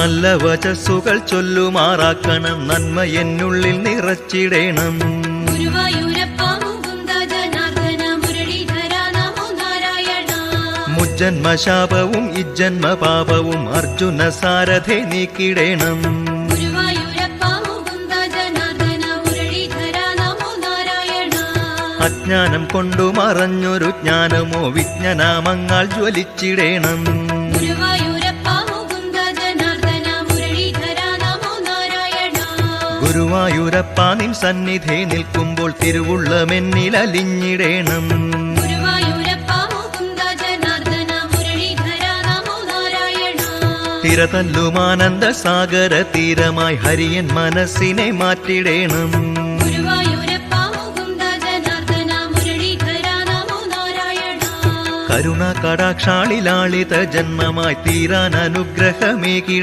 നല്ല വചസ്സുകൾ ചൊല്ലുമാറാക്കണം, നന്മ എന്നുള്ളിൽ നിറച്ചിടേണം. മുജ്ജന്മശാപവും ഇജ്ജന്മ പാപവും അർജുന സാരഥെ നീക്കിടേണം. അജ്ഞാനം കൊണ്ടു മറഞ്ഞൊരു ജ്ഞാനമോ വിജ്ഞാനാമങ്ങൾ ജ്വലിച്ചിടേണം. ഗുരുവായൂരപ്പ നിൻ സന്നിധി നിൽക്കുമ്പോൾ തിരുവുള്ളമെന്നിൽ അലിഞ്ഞിടേണം. തിരതല്ലുമാനന്ദ സാഗര തീരമായി ഹരിയൻ മനസ്സിനെ മാറ്റിടേണം. കരുണ കടാക്ഷാളിലാളിത ജന്മമായി തീരാൻ അനുഗ്രഹമേകിട